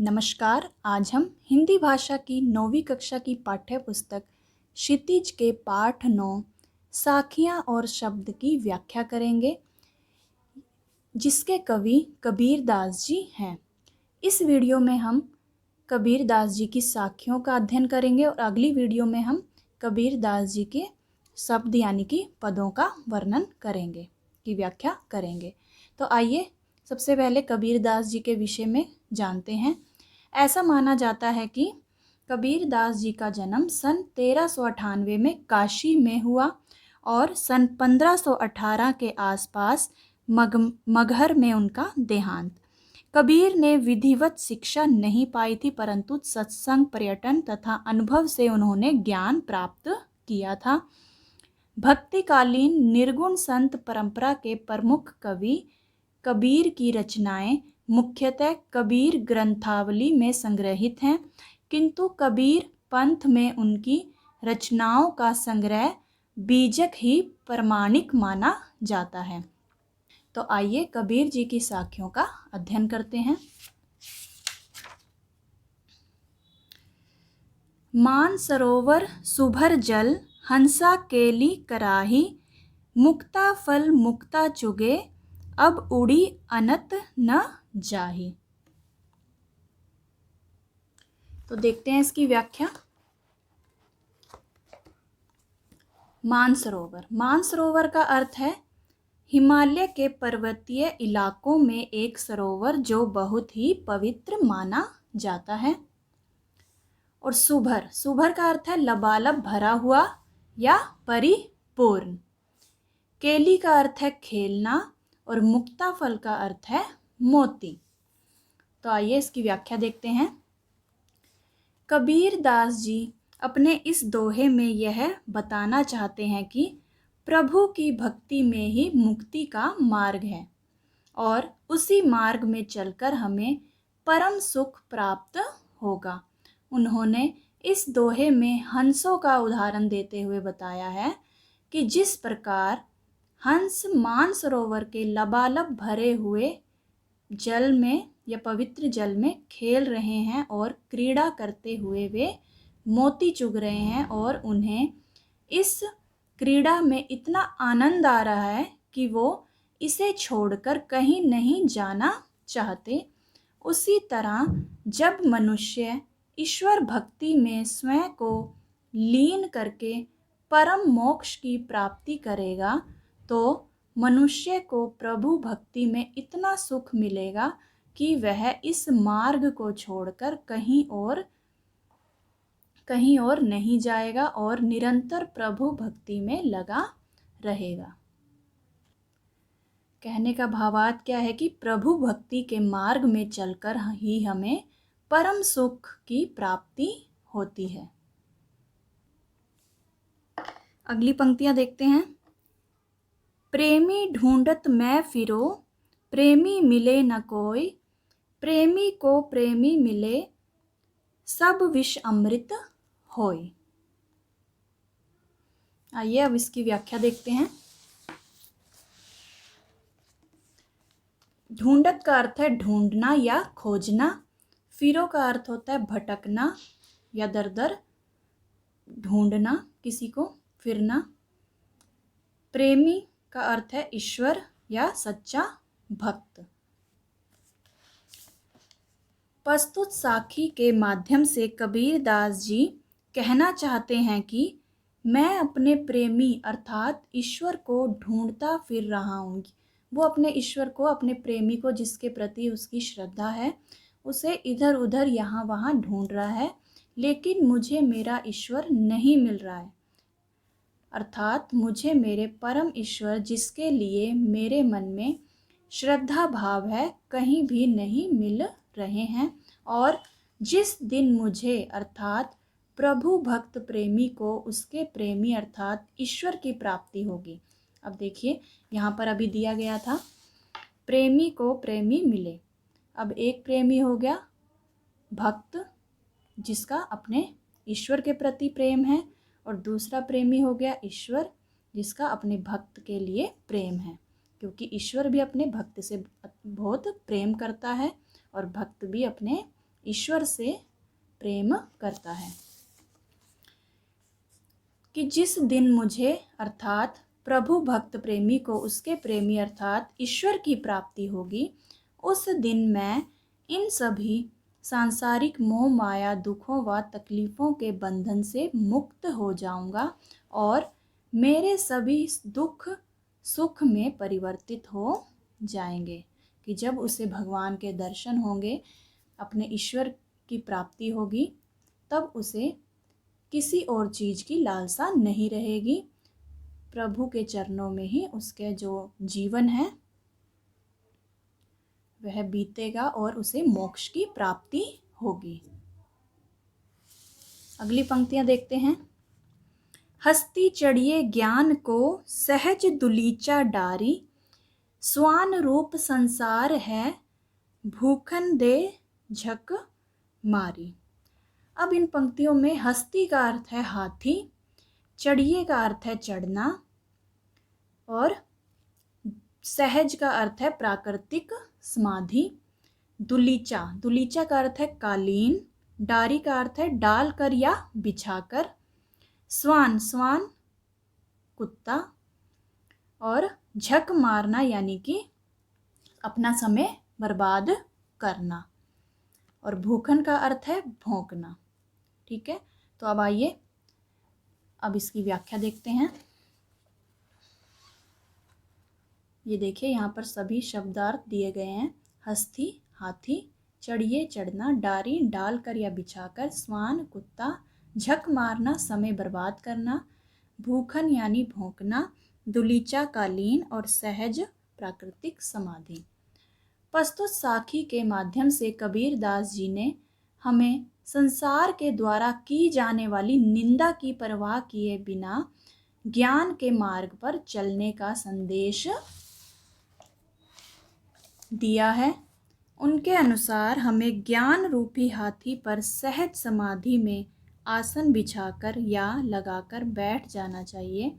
नमस्कार। आज हम हिंदी भाषा की 9वीं कक्षा की पाठ्य पुस्तक क्षितिज के पाठ 9 साखियाँ और शब्द की व्याख्या करेंगे, जिसके कवि कबीर दास जी हैं। इस वीडियो में हम कबीर दास जी की साखियों का अध्ययन करेंगे और अगली वीडियो में हम कबीर दास जी के शब्द यानी कि पदों का वर्णन करेंगे, की व्याख्या करेंगे। तो आइए सबसे पहले कबीर दास जी के विषय में जानते हैं। ऐसा माना जाता है कि कबीर दास जी का जन्म सन 1398 में काशी में हुआ और सन 1518 के आसपास मगहर में उनका देहांत। कबीर ने विधिवत शिक्षा नहीं पाई थी, परंतु सत्संग, पर्यटन तथा अनुभव से उन्होंने ज्ञान प्राप्त किया था। भक्तिकालीन निर्गुण संत परंपरा के प्रमुख कवि कबीर की रचनाएं मुख्यतः कबीर ग्रंथावली में संग्रहित हैं, किंतु कबीर पंथ में उनकी रचनाओं का संग्रह बीजक ही प्रमाणिक माना जाता है। तो आइए कबीर जी की साखियों का अध्ययन करते हैं। मान सरोवर सुभर जल, हंसा केली कराही, मुक्ता फल मुक्ता चुगे, अब उड़ी अनत न जाही। तो देखते हैं इसकी व्याख्या। मानसरोवर, मानसरोवर का अर्थ है हिमालय के पर्वतीय इलाकों में एक सरोवर जो बहुत ही पवित्र माना जाता है। और सुभर, सुभर का अर्थ है लबालब, भरा हुआ या परिपूर्ण। केली का अर्थ है खेलना और मुक्ता फल का अर्थ है मोती। तो आइए इसकी व्याख्या देखते हैं। कबीर दास जी अपने इस दोहे में यह बताना चाहते हैं कि प्रभु की भक्ति में ही मुक्ति का मार्ग है और उसी मार्ग में चलकर हमें परम सुख प्राप्त होगा। उन्होंने इस दोहे में हंसों का उदाहरण देते हुए बताया है कि जिस प्रकार हंस मानसरोवर के लबालब भरे हुए जल में या पवित्र जल में खेल रहे हैं और क्रीड़ा करते हुए वे मोती चुग रहे हैं और उन्हें इस क्रीड़ा में इतना आनंद आ रहा है कि वो इसे छोड़कर कहीं नहीं जाना चाहते। उसी तरह जब मनुष्य ईश्वर भक्ति में स्वयं को लीन करके परम मोक्ष की प्राप्ति करेगा तो मनुष्य को प्रभु भक्ति में इतना सुख मिलेगा कि वह इस मार्ग को छोड़कर कहीं और नहीं जाएगा और निरंतर प्रभु भक्ति में लगा रहेगा। कहने का भावार्थ क्या है कि प्रभु भक्ति के मार्ग में चलकर ही हमें परम सुख की प्राप्ति होती है। अगली पंक्तियां देखते हैं। प्रेमी ढूंढत मैं फिरो, प्रेमी मिले न कोई, प्रेमी को प्रेमी मिले, सब विष अमृत होय। आइए अब इसकी व्याख्या देखते हैं। ढूंढत का अर्थ है ढूंढना या खोजना। फिरो का अर्थ होता है भटकना या दर दर ढूंढना, किसी को फिरना। प्रेमी का अर्थ है ईश्वर या सच्चा भक्त। प्रस्तुत साखी के माध्यम से कबीर दास जी कहना चाहते हैं कि मैं अपने प्रेमी अर्थात ईश्वर को ढूंढता फिर रहा हूँ। वो अपने ईश्वर को, अपने प्रेमी को, जिसके प्रति उसकी श्रद्धा है, उसे इधर उधर यहाँ वहाँ ढूंढ रहा है, लेकिन मुझे मेरा ईश्वर नहीं मिल रहा है। अर्थात मुझे मेरे परम ईश्वर, जिसके लिए मेरे मन में श्रद्धा भाव है, कहीं भी नहीं मिल रहे हैं। और जिस दिन मुझे अर्थात प्रभु भक्त प्रेमी को उसके प्रेमी अर्थात ईश्वर की प्राप्ति होगी। अब देखिए यहाँ पर अभी दिया गया था प्रेमी को प्रेमी मिले। अब एक प्रेमी हो गया भक्त, जिसका अपने ईश्वर के प्रति प्रेम है, और दूसरा प्रेमी हो गया ईश्वर, जिसका अपने भक्त के लिए प्रेम है, क्योंकि ईश्वर भी अपने भक्त से बहुत प्रेम करता है और भक्त भी अपने ईश्वर से प्रेम करता है कि जिस दिन मुझे अर्थात प्रभु भक्त प्रेमी को उसके प्रेमी अर्थात ईश्वर की प्राप्ति होगी, उस दिन मैं इन सभी सांसारिक मोह माया दुखों व तकलीफ़ों के बंधन से मुक्त हो जाऊंगा और मेरे सभी दुख सुख में परिवर्तित हो जाएंगे। कि जब उसे भगवान के दर्शन होंगे, अपने ईश्वर की प्राप्ति होगी, तब उसे किसी और चीज़ की लालसा नहीं रहेगी। प्रभु के चरणों में ही उसके जो जीवन है वह बीतेगा और उसे मोक्ष की प्राप्ति होगी। अगली पंक्तियां देखते हैं। हस्ती चढ़िए ज्ञान को सहज दुलीचा डारी, स्वान रूप संसार है भूखन दे झक मारी। अब इन पंक्तियों में हस्ती का अर्थ है हाथी, चढ़िए का अर्थ है चढ़ना और सहज का अर्थ है प्राकृतिक समाधि। दुलीचा, दुलीचा का अर्थ है कालीन, डारी का अर्थ है डाल कर या बिछाकर, स्वान, स्वान कुत्ता और झक मारना यानी कि अपना समय बर्बाद करना और भूखन का अर्थ है भौंकना। ठीक है, तो अब आइए अब इसकी व्याख्या देखते हैं। ये देखिए यहाँ पर सभी शब्दार्थ दिए गए हैं। हस्ती हाथी, चढ़िए चढ़ना, डारी डाल कर या बिछाकर, स्वान कुत्ता, झक मारना समय बर्बाद करना, भूखन यानी भौंकना, दुलीचा कालीन और सहज प्राकृतिक समाधि। प्रस्तुत साखी के माध्यम से कबीर दास जी ने हमें संसार के द्वारा की जाने वाली निंदा की परवाह किए बिना ज्ञान के मार्ग पर चलने का संदेश दिया है। उनके अनुसार हमें ज्ञान रूपी हाथी पर सहज समाधि में आसन बिछाकर या लगाकर बैठ जाना चाहिए।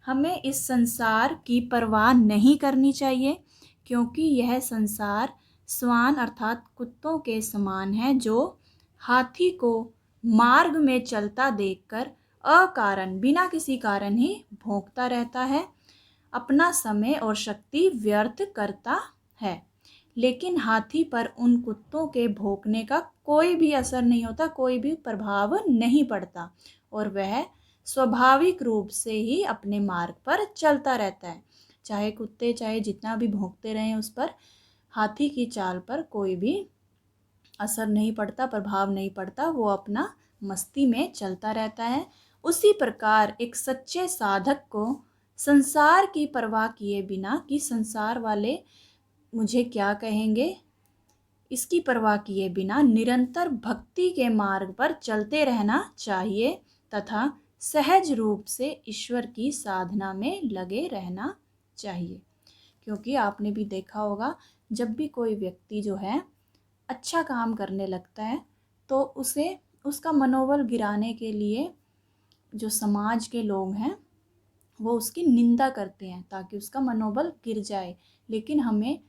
हमें इस संसार की परवाह नहीं करनी चाहिए, क्योंकि यह संसार स्वान अर्थात कुत्तों के समान है, जो हाथी को मार्ग में चलता देखकर अकारण बिना किसी कारण ही भौंकता रहता है, अपना समय और शक्ति व्यर्थ करता है। लेकिन हाथी पर उन कुत्तों के भौंकने का कोई भी असर नहीं होता, कोई भी प्रभाव नहीं पड़ता और वह स्वाभाविक रूप से ही अपने मार्ग पर चलता रहता है। चाहे कुत्ते चाहे जितना भी भौंकते रहें, उस पर हाथी की चाल पर कोई भी असर नहीं पड़ता, प्रभाव नहीं पड़ता, वो अपना मस्ती में चलता रहता है। उसी प्रकार एक सच्चे साधक को संसार की परवाह किए बिना कि संसार वाले मुझे क्या कहेंगे, इसकी परवाह किए बिना निरंतर भक्ति के मार्ग पर चलते रहना चाहिए तथा सहज रूप से ईश्वर की साधना में लगे रहना चाहिए। क्योंकि आपने भी देखा होगा, जब भी कोई व्यक्ति जो है अच्छा काम करने लगता है तो उसे उसका मनोबल गिराने के लिए जो समाज के लोग हैं वो उसकी निंदा करते हैं ताकि उसका मनोबल गिर जाए। लेकिन हमें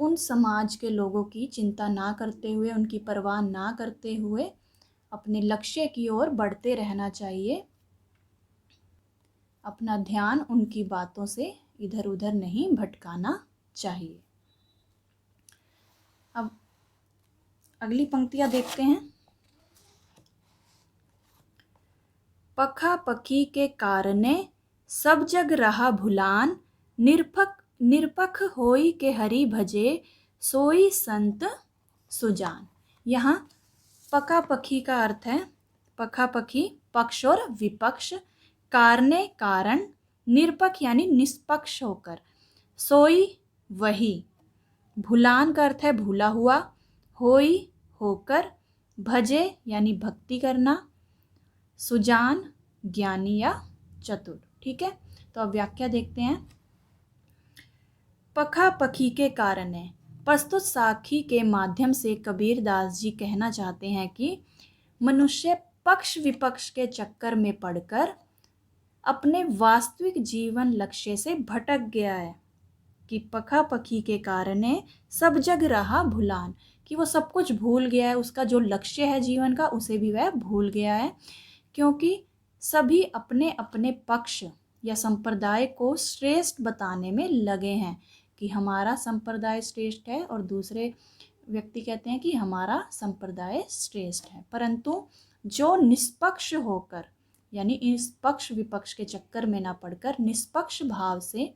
उन समाज के लोगों की चिंता ना करते हुए, उनकी परवाह ना करते हुए अपने लक्ष्य की ओर बढ़ते रहना चाहिए। अपना ध्यान उनकी बातों से इधर उधर नहीं भटकाना चाहिए। अब अगली पंक्तियां देखते हैं। पखा पखी के कारणे सब जग रहा भुलान, निरपख होई के हरि भजे सोई संत सुजान। यहाँ पका पखी का अर्थ है पखा पखी पक्ष और विपक्ष, कारणे कारण, निरपख यानी निष्पक्ष होकर, सोई वही, भुलान का अर्थ है भूला हुआ, होई होकर, भजे यानी भक्ति करना, सुजान ज्ञानी या चतुर। ठीक है, तो अब व्याख्या देखते हैं। पखा पखी के कारण है, प्रस्तुत साखी के माध्यम से कबीर दास जी कहना चाहते हैं कि मनुष्य पक्ष विपक्ष के चक्कर में पड़कर अपने वास्तविक जीवन लक्ष्य से भटक गया है। कि पखा पखी के कारणे सब जग रहा भुलान, कि वो सब कुछ भूल गया है, उसका जो लक्ष्य है जीवन का उसे भी वह भूल गया है, क्योंकि सभी अपने अपने पक्ष या संप्रदाय को श्रेष्ठ बताने में लगे हैं कि हमारा संप्रदाय श्रेष्ठ है और दूसरे व्यक्ति कहते हैं कि हमारा संप्रदाय श्रेष्ठ है। परंतु जो निष्पक्ष होकर, यानी इस पक्ष विपक्ष के चक्कर में ना पड़कर निष्पक्ष भाव से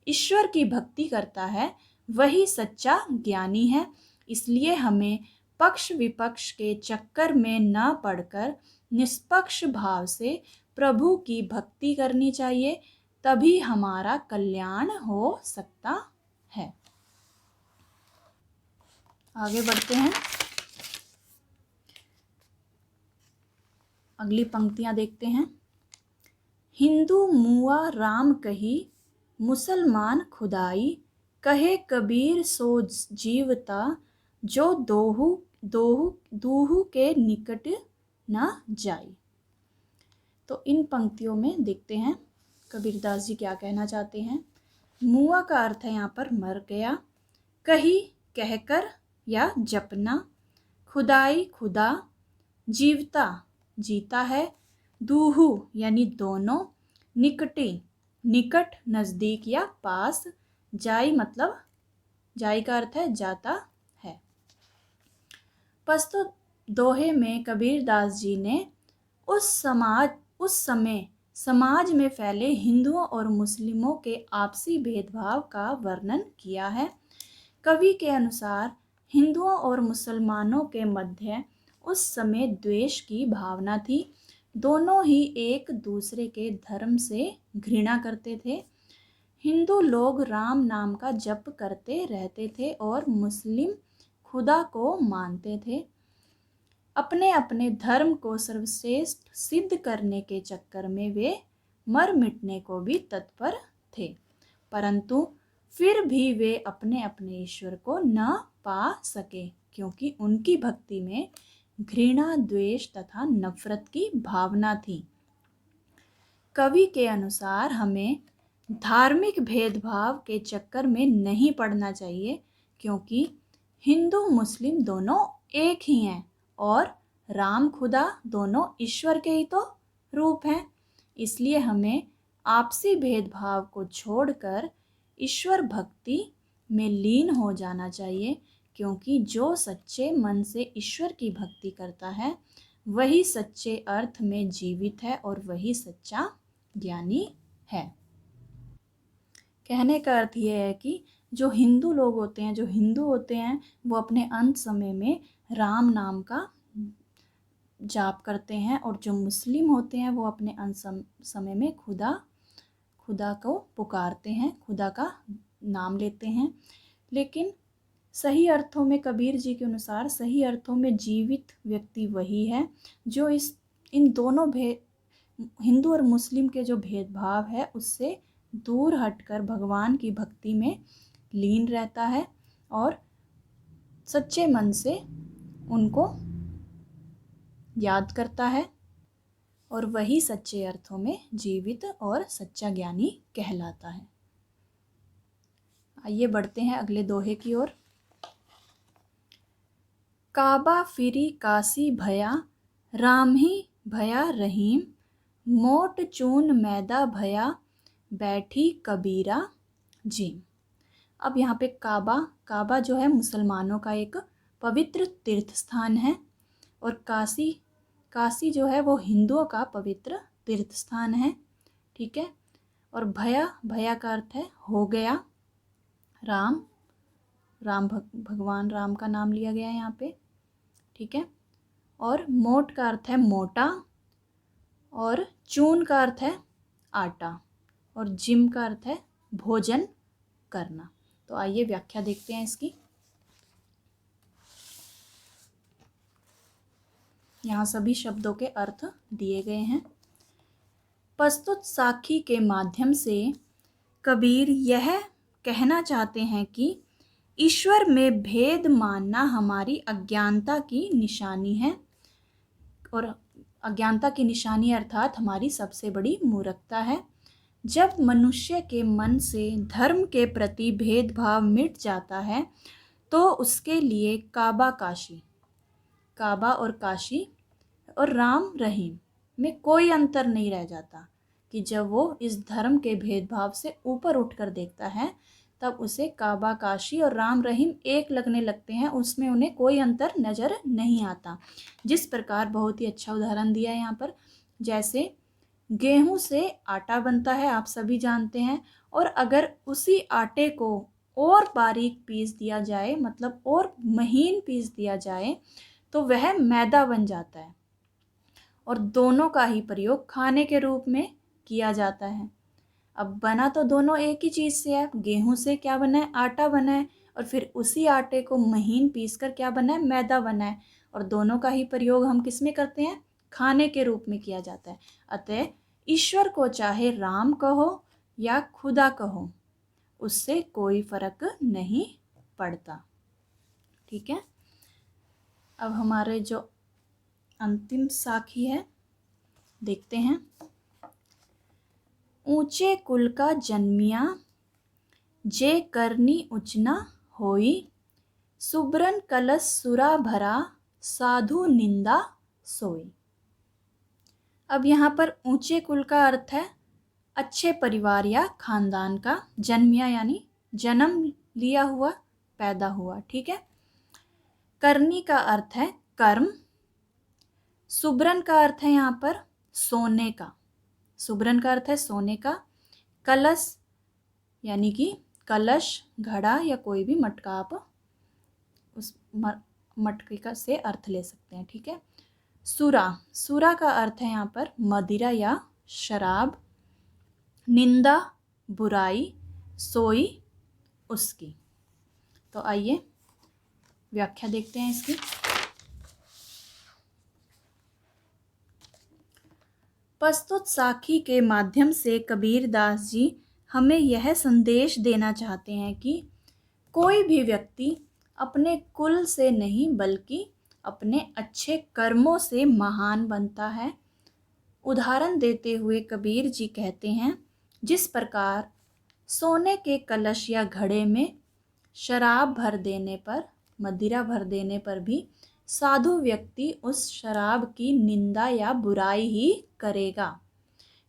ईश्वर की भक्ति करता है, वही सच्चा ज्ञानी है। इसलिए हमें पक्ष विपक्ष के चक्कर में ना पड़कर निष्पक्ष भाव से प्रभु की भक्ति करनी चाहिए, तभी हमारा कल्याण हो सकता है। आगे बढ़ते हैं, अगली पंक्तियां देखते हैं। हिंदू मुआ राम कही, मुसलमान खुदाई, कहे कबीर सो जीवता, जो दोहू दोहू दूहू के निकट न जाई। तो इन पंक्तियों में देखते हैं कबीरदास जी क्या कहना चाहते हैं। मुआ का अर्थ है यहाँ पर मर गया, कही कहकर या जपना, खुदाई खुदा, जीवता जीता है, दूहू यानी दोनों, निकटी निकट नज़दीक या पास, जाई मतलब जाई का अर्थ है जाता है। प्रस्तुत दोहे में कबीरदास जी ने उस समय समाज में फैले हिंदुओं और मुस्लिमों के आपसी भेदभाव का वर्णन किया है। कवि के अनुसार हिंदुओं और मुसलमानों के मध्य उस समय द्वेष की भावना थी। दोनों ही एक दूसरे के धर्म से घृणा करते थे। हिंदू लोग राम नाम का जप करते रहते थे और मुस्लिम खुदा को मानते थे। अपने अपने धर्म को सर्वश्रेष्ठ सिद्ध करने के चक्कर में वे मर मिटने को भी तत्पर थे, परंतु फिर भी वे अपने अपने ईश्वर को न पा सके, क्योंकि उनकी भक्ति में घृणा, द्वेष तथा नफरत की भावना थी। कवि के अनुसार हमें धार्मिक भेदभाव के चक्कर में नहीं पड़ना चाहिए, क्योंकि हिंदू मुस्लिम दोनों एक ही हैं और राम खुदा दोनों ईश्वर के ही तो रूप हैं। इसलिए हमें आपसी भेदभाव को छोड़कर ईश्वर भक्ति में लीन हो जाना चाहिए, क्योंकि जो सच्चे मन से ईश्वर की भक्ति करता है वही सच्चे अर्थ में जीवित है और वही सच्चा ज्ञानी है। कहने का अर्थ यह है कि जो हिंदू लोग होते हैं, जो हिंदू होते हैं, वो अपने अंत समय में राम नाम का जाप करते हैं, और जो मुस्लिम होते हैं वो अपने अंत समय में खुदा को पुकारते हैं, खुदा का नाम लेते हैं। लेकिन सही अर्थों में कबीर जी के अनुसार सही अर्थों में जीवित व्यक्ति वही है जो इन दोनों हिंदू और मुस्लिम के जो भेदभाव है उससे दूर हटकर भगवान की भक्ति में लीन रहता है और सच्चे मन से उनको याद करता है, और वही सच्चे अर्थों में जीवित और सच्चा ज्ञानी कहलाता है। आइए बढ़ते हैं अगले दोहे की ओर। काबा फिरी काशी भया, राम ही भया रहीम, मोट चून मैदा भया, बैठी कबीरा जी। अब यहाँ पे काबा जो है मुसलमानों का एक पवित्र तीर्थ स्थान है, और काशी जो है वो हिंदुओं का पवित्र तीर्थ स्थान है। ठीक है। और भया का अर्थ है हो गया। भगवान राम का नाम लिया गया है यहाँ पे। ठीक है। और मोट का अर्थ है मोटा, और चून का अर्थ है आटा, और जिम का अर्थ है भोजन करना। तो आइए व्याख्या देखते हैं इसकी। यहाँ सभी शब्दों के अर्थ दिए गए हैं। प्रस्तुत साखी के माध्यम से कबीर यह कहना चाहते हैं कि ईश्वर में भेद मानना हमारी अज्ञानता की निशानी है, और अज्ञानता की निशानी अर्थात हमारी सबसे बड़ी मूर्खता है। जब मनुष्य के मन से धर्म के प्रति भेदभाव मिट जाता है तो उसके लिए काबा और काशी और राम रहीम में कोई अंतर नहीं रह जाता कि जब वो इस धर्म के भेदभाव से ऊपर उठकर देखता है तब उसे काबा, काशी और राम रहीम एक लगने लगते हैं, उसमें उन्हें कोई अंतर नज़र नहीं आता। जिस प्रकार बहुत ही अच्छा उदाहरण दिया है यहाँ पर, जैसे गेहूं से आटा बनता है, आप सभी जानते हैं, और अगर उसी आटे को और बारीक पीस दिया जाए, मतलब और महीन पीस दिया जाए, तो वह मैदा बन जाता है और दोनों का ही प्रयोग खाने के रूप में किया जाता है। अब बना तो दोनों एक ही चीज़ से है, गेहूं से क्या बना है, आटा बना है, और फिर उसी आटे को महीन पीस कर क्या बना है, मैदा बना है, और दोनों का ही प्रयोग हम किस में करते हैं, खाने के रूप में किया जाता है। अतः ईश्वर को चाहे राम कहो या खुदा कहो, उससे कोई फर्क नहीं पड़ता। ठीक है, अब हमारे जो अंतिम साखी है देखते हैं। ऊंचे कुल का जन्मिया, जे करनी उचना होई, सुब्रन कलश सुरा भरा, साधु निंदा सोई। अब यहाँ पर ऊंचे कुल का अर्थ है अच्छे परिवार या खानदान का, जन्मिया यानी जन्म लिया हुआ, पैदा हुआ। ठीक है, करनी का अर्थ है कर्म, सुब्रन का अर्थ है यहाँ पर सोने का, सुब्रन का अर्थ है सोने का, कलश यानी कि कलश, घड़ा या कोई भी मटका, आप उस मटके का से अर्थ ले सकते हैं। ठीक है, सुरा का अर्थ है यहाँ पर मदिरा या शराब, निंदा बुराई, सोई उसकी। तो आइए व्याख्या देखते हैं इसकी। प्रस्तुत साखी के माध्यम से कबीरदास जी हमें यह संदेश देना चाहते हैं कि कोई भी व्यक्ति अपने कुल से नहीं बल्कि अपने अच्छे कर्मों से महान बनता है। उदाहरण देते हुए कबीर जी कहते हैं, जिस प्रकार सोने के कलश या घड़े में शराब भर देने पर, मदिरा भर देने पर भी साधु व्यक्ति उस शराब की निंदा या बुराई ही करेगा,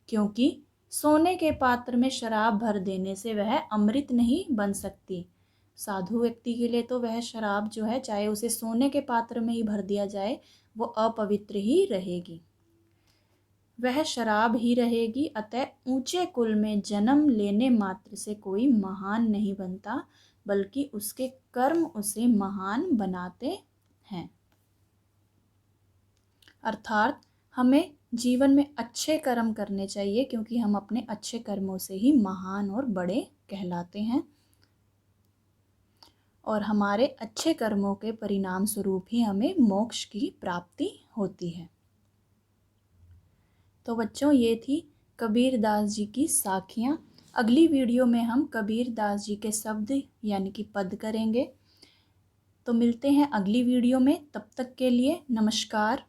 क्योंकि सोने के पात्र में शराब भर देने से वह अमृत नहीं बन सकती। साधु व्यक्ति के लिए तो वह शराब जो है, चाहे उसे सोने के पात्र में ही भर दिया जाए, वो अपवित्र ही रहेगी, वह शराब ही रहेगी। अतः ऊंचे कुल में जन्म लेने मात्र से कोई महान नहीं बनता, बल्कि उसके कर्म उसे महान बनाते हैं। अर्थात हमें जीवन में अच्छे कर्म करने चाहिए, क्योंकि हम अपने अच्छे कर्मों से ही महान और बड़े कहलाते हैं, और हमारे अच्छे कर्मों के परिणाम स्वरूप ही हमें मोक्ष की प्राप्ति होती है। तो बच्चों, ये थी कबीरदास जी की साखियाँ। अगली वीडियो में हम कबीरदास जी के शब्द यानी कि पद करेंगे। तो मिलते हैं अगली वीडियो में, तब तक के लिए नमस्कार।